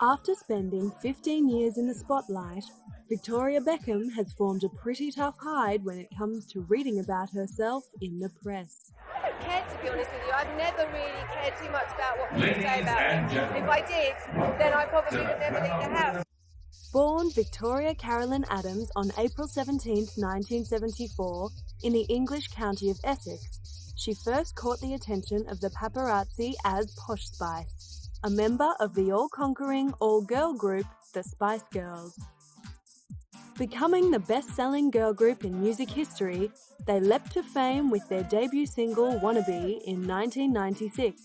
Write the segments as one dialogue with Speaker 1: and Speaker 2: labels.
Speaker 1: After spending 15 years in the spotlight, Victoria Beckham has formed a pretty tough hide when it comes to reading about herself in the press.
Speaker 2: I don't care, to be honest with you. I've never really cared too much about what people say about me. If I did, then I probably would never leave the house.
Speaker 1: Born Victoria Carolyn Adams on April 17, 1974, in the English county of Essex, she first caught the attention of the paparazzi as Posh Spice, a member of the all-conquering all-girl group, the Spice Girls. Becoming the best-selling girl group in music history, they leapt to fame with their debut single Wannabe in 1996.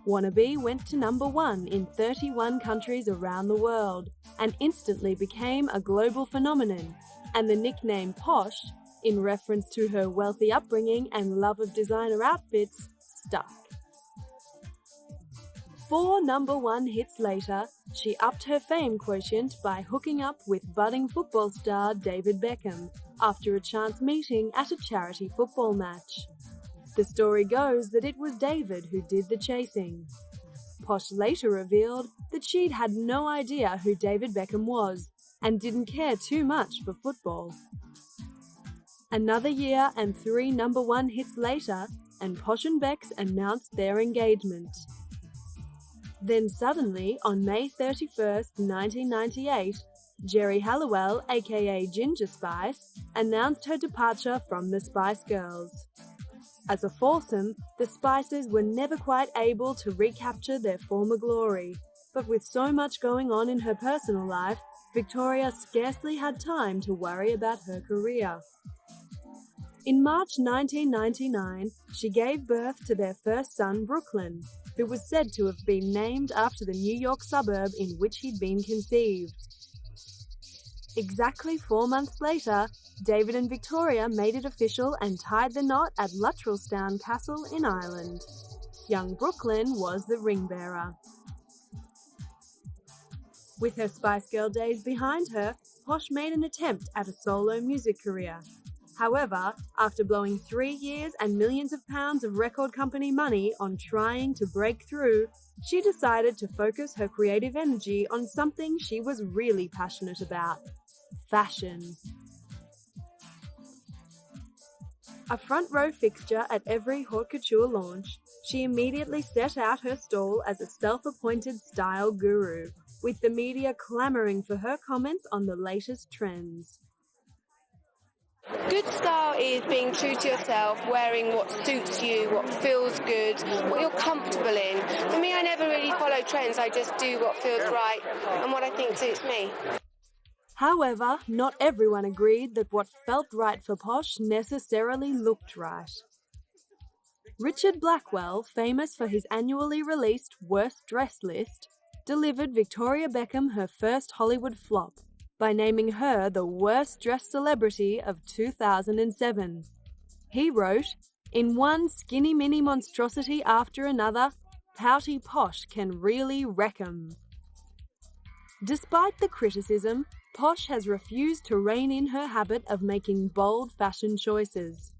Speaker 1: Wannabe went to #1 in 31 countries around the world and instantly became a global phenomenon, and the nickname Posh, in reference to her wealthy upbringing and love of designer outfits, stuck. 4 #1 hits later, she upped her fame quotient by hooking up with budding football star David Beckham after a chance meeting at a charity football match. The story goes that it was David who did the chasing. Posh later revealed that she'd had no idea who David Beckham was and didn't care too much for football. Another year and 3 #1 hits later, and Posh and Becks announced their engagement. Then suddenly, on May 31st, 1998, Geri Halliwell, aka Ginger Spice, announced her departure from the Spice Girls. As a foursome, the Spices were never quite able to recapture their former glory, but with so much going on in her personal life, Victoria scarcely had time to worry about her career. In March 1999, she gave birth to their first son, Brooklyn, who was said to have been named after the New York suburb in which he'd been conceived. Exactly 4 months later, David and Victoria made it official and tied the knot at Luttrellstown Castle in Ireland. Young Brooklyn was the ring bearer. With her Spice Girl days behind her, Posh made an attempt at a solo music career. However, after blowing 3 years and millions of pounds of record company money on trying to break through, she decided to focus her creative energy on something she was really passionate about: fashion. A front-row fixture at every haute couture launch, she immediately set out her stall as a self-appointed style guru, with the media clamoring for her comments on the latest trends.
Speaker 2: Good style is being true to yourself, wearing what suits you, what feels good, what you're comfortable in. For me, I never really follow trends. I just do what feels right and what I think suits me.
Speaker 1: However, not everyone agreed that what felt right for Posh necessarily looked right. Richard Blackwell, famous for his annually released Worst Dressed list, delivered Victoria Beckham her first Hollywood flop by naming her the worst dressed celebrity of 2007. He wrote, "In one skinny mini monstrosity after another, pouty Posh can really wreck 'em." Despite the criticism, Posh has refused to rein in her habit of making bold fashion choices.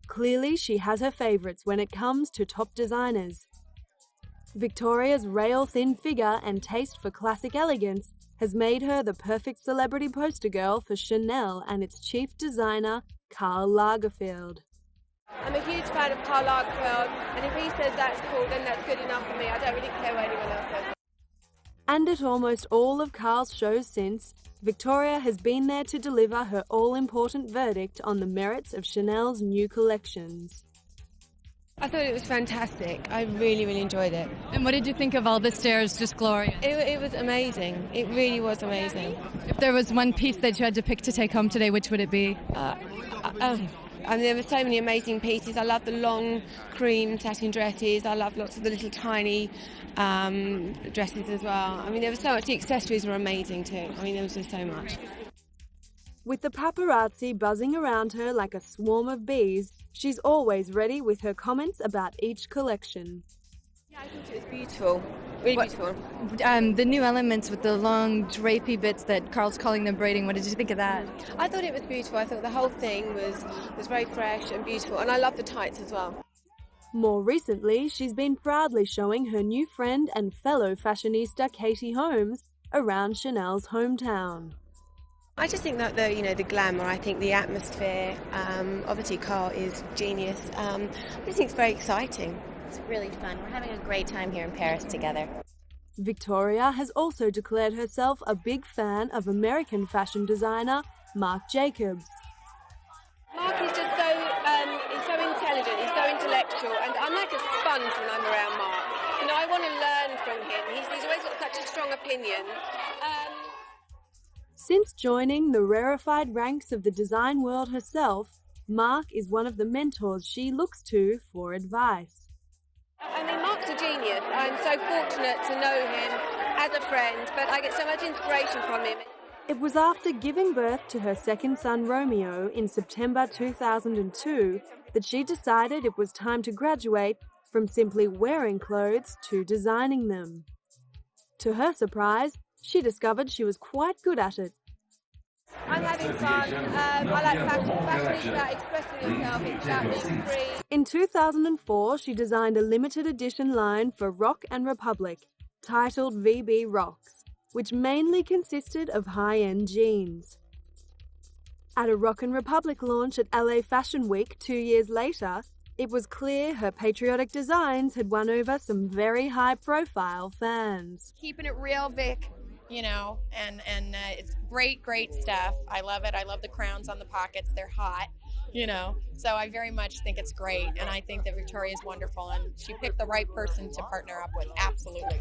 Speaker 1: Clearly, she has her favourites when it comes to top designers. Victoria's rail-thin figure and taste for classic elegance has made her the perfect celebrity poster girl for Chanel and its chief designer, Karl Lagerfeld.
Speaker 2: I'm a huge fan of Karl Lagerfeld, and if he says that's cool, then that's good enough for me. I don't really care what anyone else says.
Speaker 1: And at almost all of Karl's shows since, Victoria has been there to deliver her all-important verdict on the merits of Chanel's new collections.
Speaker 3: I thought it was fantastic. I really, really enjoyed it.
Speaker 4: And what did you think of all the stairs? Just glorious.
Speaker 3: It was amazing. It really was amazing.
Speaker 4: If there was one piece that you had to pick to take home today, which would it be?
Speaker 3: There were so many amazing pieces. I love the long cream satin dresses. I love lots of the little tiny dresses as well. I mean, there was so much. The accessories were amazing too. I mean, there was just so much.
Speaker 1: With the paparazzi buzzing around her like a swarm of bees, she's always ready with her comments about each collection.
Speaker 3: Yeah, I thought it was beautiful. Really beautiful.
Speaker 4: The new elements with the long drapey bits that Carl's calling them braiding, what did you think of that?
Speaker 3: I thought it was beautiful. I thought the whole thing was very fresh and beautiful. And I love the tights as well.
Speaker 1: More recently, she's been proudly showing her new friend and fellow fashionista Katie Holmes around Chanel's hometown.
Speaker 3: I just think that the glamour, I think the atmosphere, obviously Carl is genius. I just think it's very exciting.
Speaker 5: It's really fun. We're having a great time here in Paris together.
Speaker 1: Victoria has also declared herself a big fan of American fashion designer Marc Jacobs.
Speaker 2: Mark is just he's so intelligent, he's so intellectual, and I'm like a sponge when I'm around Mark. I want to learn from him. He's always got such a strong opinion.
Speaker 1: Since joining the rarefied ranks of the design world herself, Mark is one of the mentors she looks to for advice.
Speaker 2: Mark's a genius. I'm so fortunate to know him as a friend, but I get so much inspiration from him.
Speaker 1: It was after giving birth to her second son Romeo in September 2002 that she decided it was time to graduate from simply wearing clothes to designing them. To her surprise, she discovered she was quite good at it.
Speaker 2: I'm having fun. I like fashion. Fashion is about expressing yourself. It's about being free.
Speaker 1: In 2004, she designed a limited edition line for Rock and Republic, titled VB Rocks, which mainly consisted of high-end jeans. At a Rock and Republic launch at LA Fashion Week 2 years later, it was clear her patriotic designs had won over some very high-profile fans.
Speaker 6: Keeping it real, Vic, and it's great stuff. I love it. I love the crowns on the pockets. They're hot, So I very much think it's great, and I think that Victoria is wonderful, and she picked the right person to partner up with, absolutely.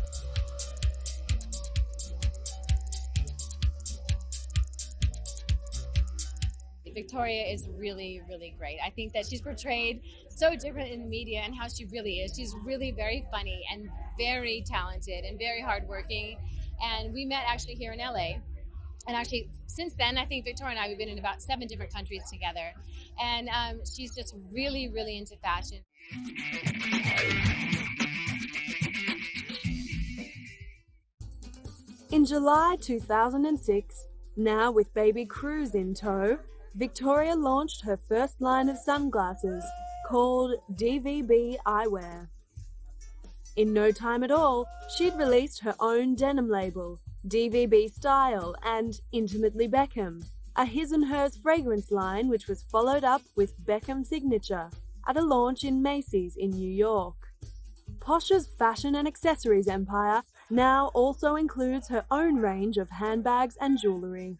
Speaker 7: Victoria is really, really great. I think that she's portrayed so different in the media and how she really is. She's really very funny and very talented and very hardworking. And we met actually here in LA. And actually, since then, I think Victoria and I, we've been in about 7 different countries together. And she's just really, really into fashion.
Speaker 1: In July 2006, now with baby Cruz in tow, Victoria launched her first line of sunglasses, called DVB Eyewear. In no time at all, she'd released her own denim label, DVB Style and Intimately Beckham, a his and hers fragrance line which was followed up with Beckham Signature at a launch in Macy's in New York. Posh's fashion and accessories empire now also includes her own range of handbags and jewellery.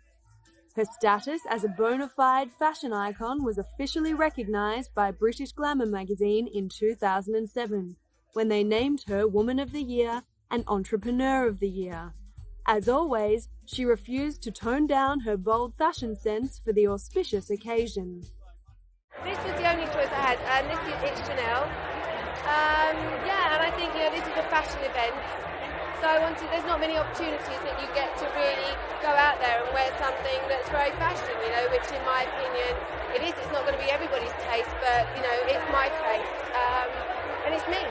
Speaker 1: Her status as a bona fide fashion icon was officially recognised by British Glamour magazine in 2007, when they named her Woman of the Year and Entrepreneur of the Year. As always, she refused to tone down her bold fashion sense for the auspicious occasion.
Speaker 2: This was the only choice I had, and it's Chanel. And I think this is a fashion event. So there's not many opportunities that you get to really go out there and wear something that's very fashion, which in my opinion it is. It's not going to be everybody's taste, but it's my taste, and it's me.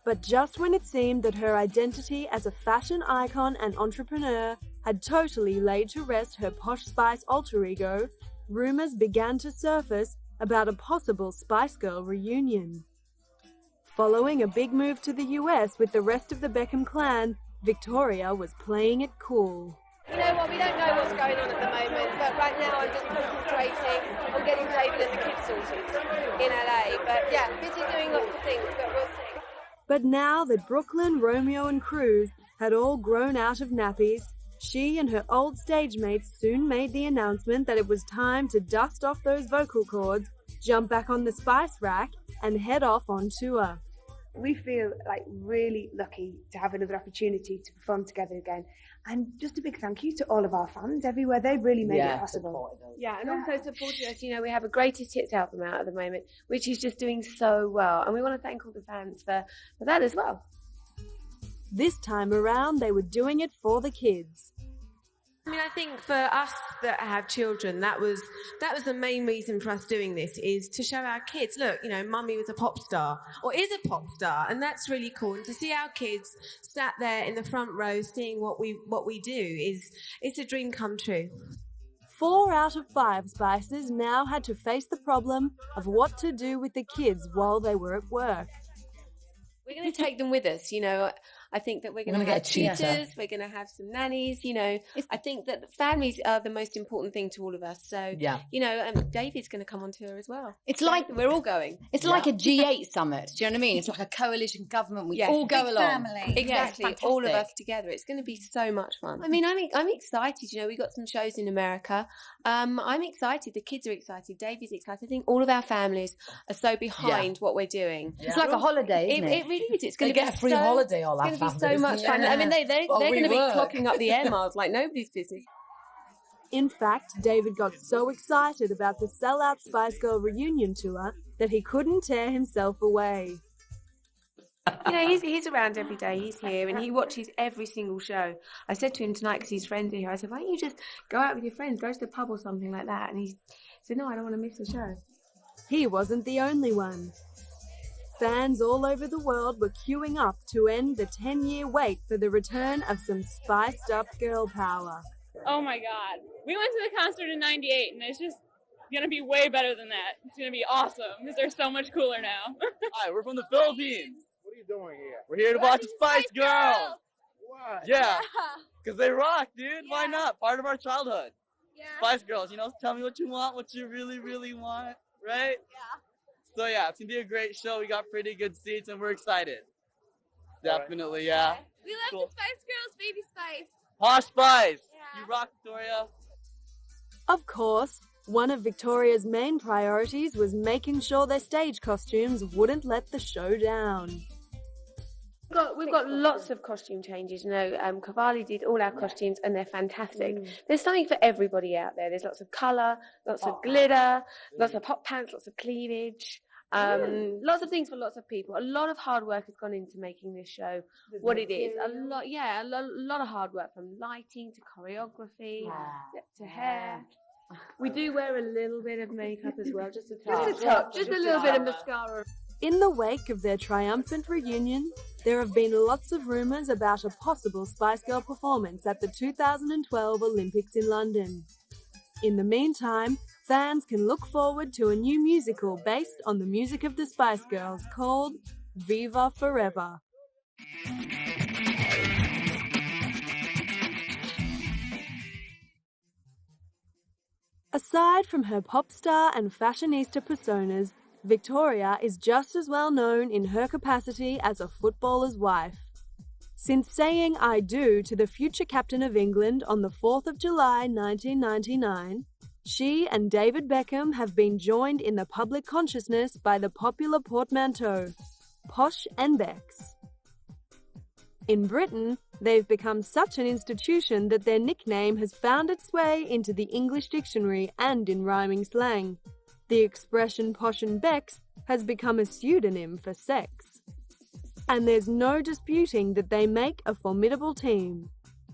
Speaker 1: But just when it seemed that her identity as a fashion icon and entrepreneur had totally laid to rest her Posh Spice alter ego, rumours began to surface about a possible Spice Girl reunion. Following a big move to the US with the rest of the Beckham clan, Victoria was playing it cool.
Speaker 2: You know what, we don't know what's going on at the moment, but right now I'm just concentrating on getting David and the kids sorted in LA. But yeah, busy doing lots of things, but we'll see.
Speaker 1: But now that Brooklyn, Romeo and Cruz had all grown out of nappies, she and her old stage mates soon made the announcement that it was time to dust off those vocal cords, jump back on the spice rack, and head off on tour.
Speaker 8: We feel like really lucky to have another opportunity to perform together again. And just a big thank you to all of our fans everywhere. They've really made it possible.
Speaker 2: And also supporting us. We have a greatest hits album out at the moment, which is just doing so well. And we want to thank all the fans for that as well.
Speaker 1: This time around, they were doing it for the kids.
Speaker 3: I think for us that have children, that was the main reason for us doing this, is to show our kids, look, mummy was a pop star, or is a pop star, and that's really cool. And to see our kids sat there in the front row seeing what we do it's a dream come true.
Speaker 1: 4 out of 5 Spices now had to face the problem of what to do with the kids while they were at work.
Speaker 2: We're going to take them with us, you know. I think that we're going to have tutors, we're going to have some nannies, you know. I think that families are the most important thing to all of us. So, you know, David's going to come on tour as well.
Speaker 9: It's like
Speaker 2: we're all going.
Speaker 9: It's like a G8 summit. Do you know what I mean? It's like a coalition government. We all go along.
Speaker 5: Family.
Speaker 2: Exactly, all of us together. It's going to be so much fun. I mean, I'm excited. You know, we got some shows in America. I'm excited. The kids are excited. David's excited. I think all of our families are so behind what we're doing.
Speaker 9: It's like a holiday, isn't it?
Speaker 2: It really is. It's going to
Speaker 10: get a free holiday. All our
Speaker 2: it's going to be so much fun. I mean, they're going to be clocking up the air miles like nobody's business.
Speaker 1: In fact, David got so excited about the sellout Spice Girl reunion tour that he couldn't tear himself away.
Speaker 2: You know, he's around every day. He's here and he watches every single show. I said to him tonight, because his friends are here, I said, why don't you just go out with your friends, go to the pub or something like that? And he said, no, I don't want to miss the show.
Speaker 1: He wasn't the only one. Fans all over the world were queuing up to end the 10-year wait for the return of some spiced up girl power.
Speaker 11: Oh my God. We went to the concert in '98 and it's just going to be way better than that. It's going to be awesome because they're so much cooler now.
Speaker 12: Hi, we're from the Philippines. What are you doing here? We're here to watch the Spice Girls. What? Yeah. Because they rock, dude. Yeah. Why not? Part of our childhood. Yeah. Spice Girls, you know, tell me what you want, what you really, really want, right? Yeah. So yeah, it's going to be a great show. We got pretty good seats and we're excited. Definitely, yeah.
Speaker 11: We love the Spice Girls, Baby Spice.
Speaker 12: Posh Spice. Yeah. You rock, Victoria.
Speaker 1: Of course, one of Victoria's main priorities was making sure their stage costumes wouldn't let the show down.
Speaker 2: We've got lots of costume changes. You know, Cavalli did all our costumes and they're fantastic. There's something for everybody out there. There's lots of colour, lots of glitter, lots of hot pants, lots of cleavage. Lots of things for lots of people. A lot of hard work has gone into making this show what it is. A lot of hard work, from lighting to choreography to hair. We do wear a little bit of makeup as well, just a little bit of mascara.
Speaker 1: In the wake of their triumphant reunion, there have been lots of rumours about a possible Spice Girl performance at the 2012 Olympics in London. In the meantime, fans can look forward to a new musical based on the music of the Spice Girls called Viva Forever. Aside from her pop star and fashionista personas, Victoria is just as well known in her capacity as a footballer's wife. Since saying I do to the future captain of England on the 4th of July 1999, she and David Beckham have been joined in the public consciousness by the popular portmanteau, Posh and Becks. In Britain, they've become such an institution that their nickname has found its way into the English dictionary and in rhyming slang. The expression Posh and Becks has become a pseudonym for sex. And there's no disputing that they make a formidable team.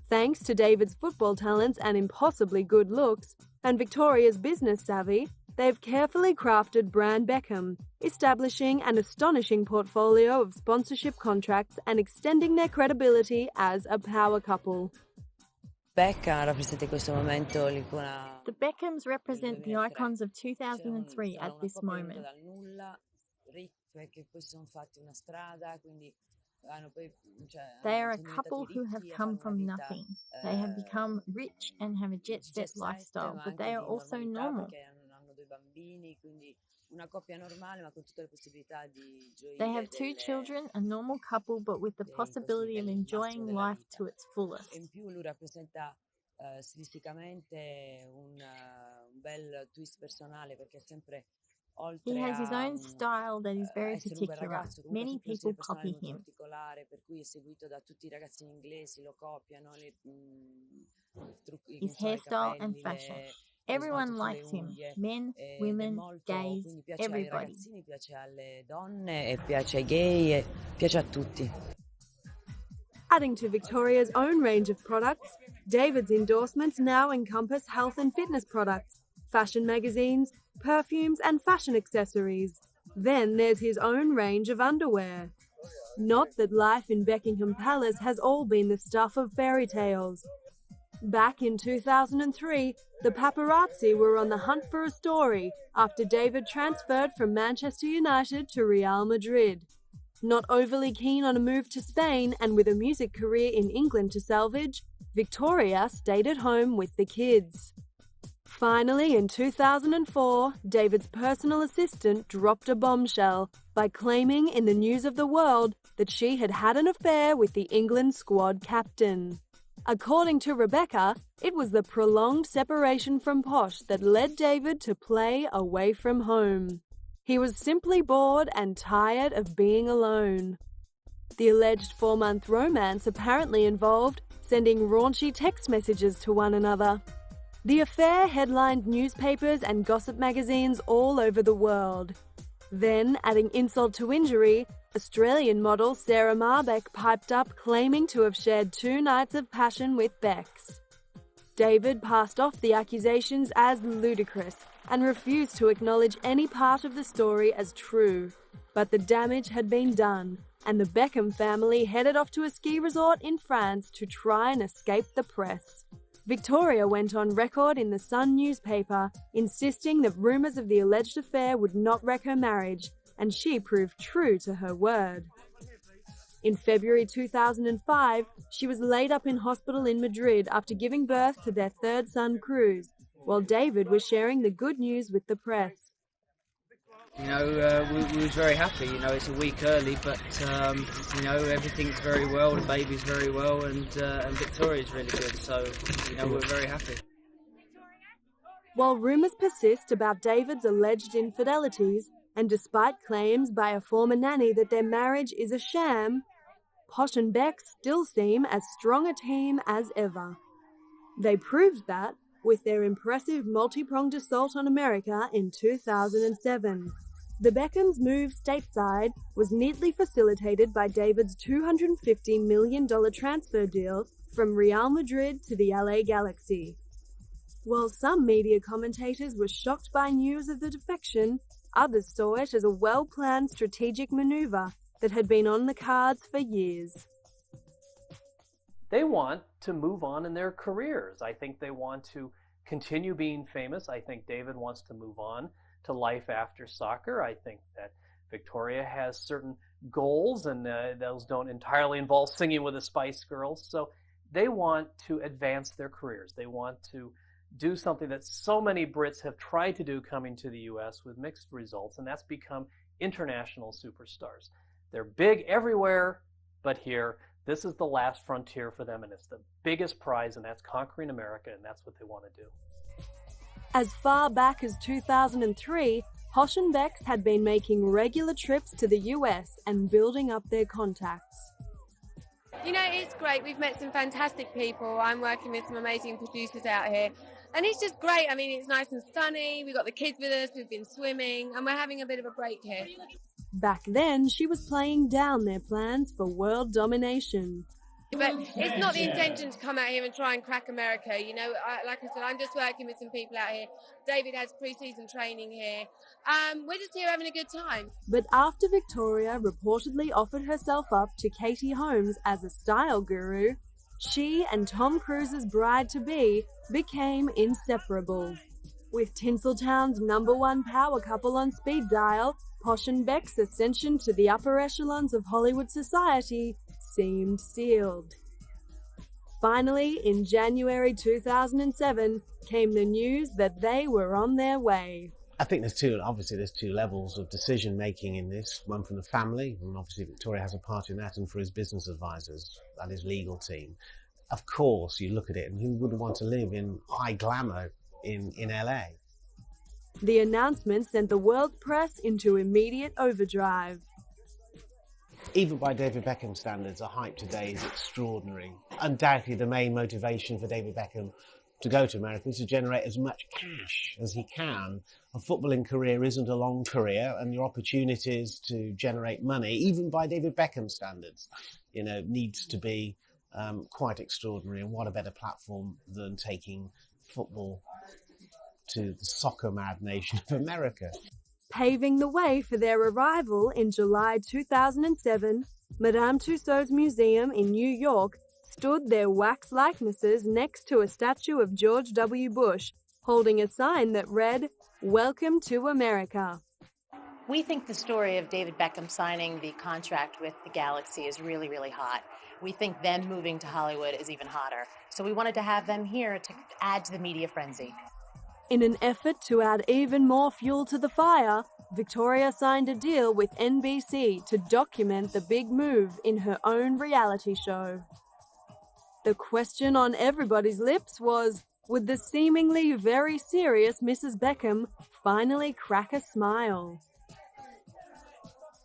Speaker 1: Thanks to David's football talents and impossibly good looks, and Victoria's business savvy, they've carefully crafted brand Beckham, establishing an astonishing portfolio of sponsorship contracts and extending their credibility as a power couple.
Speaker 13: Beckham rappresenta in questo momento l'icona.
Speaker 14: The Beckhams represent the icons of 2003 at this moment. They are a couple who have come from nothing. They have become rich and have a jet-set lifestyle, but they are also normal. They have 2 children, a normal couple, but with the possibility of enjoying life to its fullest. He has his own style that is very particular. Many people copy him. His hairstyle and fashion. Everyone likes him. Men, women, gays, everybody.
Speaker 1: Adding to Victoria's own range of products, David's endorsements now encompass health and fitness products, fashion magazines, perfumes and fashion accessories. Then there's his own range of underwear. Not that life in Buckingham Palace has all been the stuff of fairy tales. Back in 2003, the paparazzi were on the hunt for a story after David transferred from Manchester United to Real Madrid. Not overly keen on a move to Spain and with a music career in England to salvage, Victoria stayed at home with the kids. Finally, in 2004, David's personal assistant dropped a bombshell by claiming in the news of the world that she had had an affair with the England squad captain. According to Rebecca, it was the prolonged separation from Posh that led David to play away from home. He was simply bored and tired of being alone. The alleged 4-month romance apparently involved sending raunchy text messages to one another. The affair headlined newspapers and gossip magazines all over the world. Then, adding insult to injury, Australian model Sarah Marbeck piped up claiming to have shared 2 nights of passion with Bex. David passed off the accusations as ludicrous and refused to acknowledge any part of the story as true. But the damage had been done, and the Beckham family headed off to a ski resort in France to try and escape the press. Victoria went on record in the Sun newspaper, insisting that rumours of the alleged affair would not wreck her marriage, and she proved true to her word. In February 2005, she was laid up in hospital in Madrid after giving birth to their 3rd son, Cruz, while David was sharing the good news with the press.
Speaker 10: We was very happy. It's a week early, but everything's very well. The baby's very well, and Victoria's really good. So we're very happy.
Speaker 1: While rumours persist about David's alleged infidelities, and despite claims by a former nanny that their marriage is a sham, Posh and Beck still seem as strong a team as ever. They proved that with their impressive multi-pronged assault on America in 2007. The Beckhams' move stateside was neatly facilitated by David's $250 million transfer deal from Real Madrid to the LA Galaxy. While some media commentators were shocked by news of the defection, others saw it as a well-planned strategic maneuver that had been on the cards for years.
Speaker 15: They want to move on in their careers. I think they want to continue being famous. I think David wants to move on to life after soccer. I think that Victoria has certain goals, and those don't entirely involve singing with the Spice Girls. So they want to advance their careers. They want to do something that so many Brits have tried to do coming to the U.S. with mixed results, and that's become international superstars. They're big everywhere, but here, this is the last frontier for them, and it's the biggest prize, and that's conquering America, and that's what they want to do.
Speaker 1: As far back as 2003, Posh and Bex had been making regular trips to the US and building up their contacts.
Speaker 2: It's great. We've met some fantastic people. I'm working with some amazing producers out here. And it's just great. I mean, it's nice and sunny. We've got the kids with us. We've been swimming. And we're having a bit of a break here.
Speaker 1: Back then, she was playing down their plans for world domination.
Speaker 2: But it's not the intention to come out here and try and crack America. Like I said, I'm just working with some people out here. David has pre-season training here. We're just here having a good time.
Speaker 1: But after Victoria reportedly offered herself up to Katie Holmes as a style guru, she and Tom Cruise's bride-to-be became inseparable. With Tinseltown's #1 power couple on speed dial, Posh and Beck's ascension to the upper echelons of Hollywood society seemed sealed. Finally, in January 2007, came the news that they were on their way.
Speaker 16: I think there's two levels of decision making in this. One from the family, and obviously Victoria has a part in that, and for his business advisors and his legal team. Of course, you look at it, and who wouldn't want to live in high glamour in LA?
Speaker 1: The announcement sent the world's press into immediate overdrive.
Speaker 16: Even by David Beckham standards, a hype today is extraordinary. Undoubtedly, the main motivation for David Beckham to go to America is to generate as much cash as he can. A footballing career isn't a long career, and your opportunities to generate money, even by David Beckham standards, needs to be quite extraordinary. And what a better platform than taking football to the soccer-mad nation of America.
Speaker 1: Paving the way for their arrival in July 2007, Madame Tussauds Museum in New York stood their wax likenesses next to a statue of George W. Bush, holding a sign that read, "Welcome to America."
Speaker 5: We think the story of David Beckham signing the contract with the Galaxy is really, really hot. We think them moving to Hollywood is even hotter. So we wanted to have them here to add to the media frenzy.
Speaker 1: In an effort to add even more fuel to the fire, Victoria signed a deal with NBC to document the big move in her own reality show. The question on everybody's lips was, would the seemingly very serious Mrs. Beckham finally crack a smile?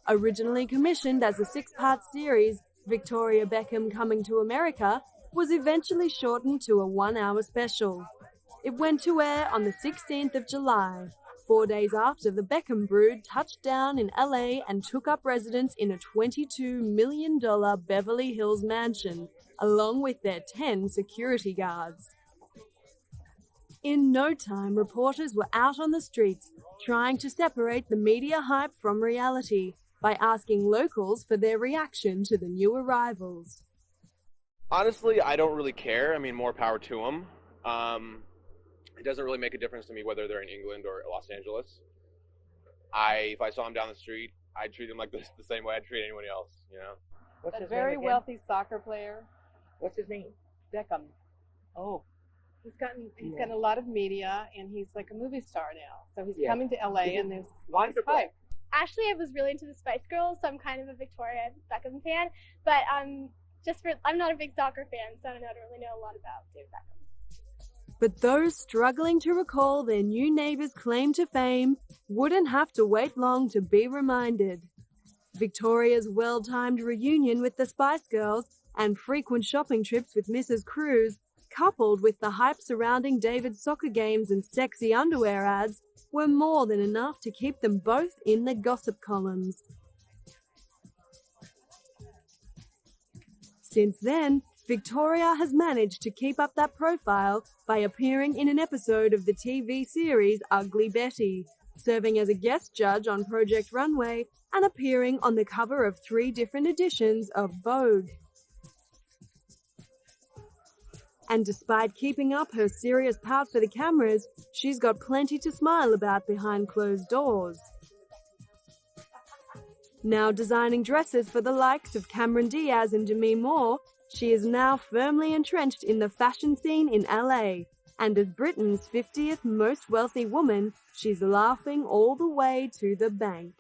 Speaker 1: Originally commissioned as a 6-part series, Victoria Beckham Coming to America was eventually shortened to a 1-hour special. It went to air on the 16th of July, 4 days after the Beckham brood touched down in LA and took up residence in a $22 million Beverly Hills mansion, along with their 10 security guards. In no time, reporters were out on the streets trying to separate the media hype from reality by asking locals for their reaction to the new arrivals.
Speaker 17: Honestly, I don't really care. I mean, more power to them. It doesn't really make a difference to me whether they're in England or Los Angeles. If I saw them down the street, I'd treat them like this the same way I'd treat anyone else, you know?
Speaker 18: What's his very name again? Wealthy soccer player. What's his name? Beckham. Oh. He's gotten a lot of media, and he's like a movie star now. So he's coming to LA, and there's wonderful hype.
Speaker 19: Actually, I was really into the Spice Girls, so I'm kind of a Victoria Beckham fan. But I'm not a big soccer fan, so I don't really know a lot about David Beckham.
Speaker 1: But those struggling to recall their new neighbor's claim to fame wouldn't have to wait long to be reminded. Victoria's well-timed reunion with the Spice Girls and frequent shopping trips with Mrs. Cruz, coupled with the hype surrounding David's soccer games and sexy underwear ads, were more than enough to keep them both in the gossip columns. Since then, Victoria has managed to keep up that profile by appearing in an episode of the TV series Ugly Betty, serving as a guest judge on Project Runway, and appearing on the cover of 3 different editions of Vogue. And despite keeping up her serious pout for the cameras, she's got plenty to smile about behind closed doors. Now designing dresses for the likes of Cameron Diaz and Demi Moore, she is now firmly entrenched in the fashion scene in LA, and as Britain's 50th most wealthy woman, she's laughing all the way to the bank.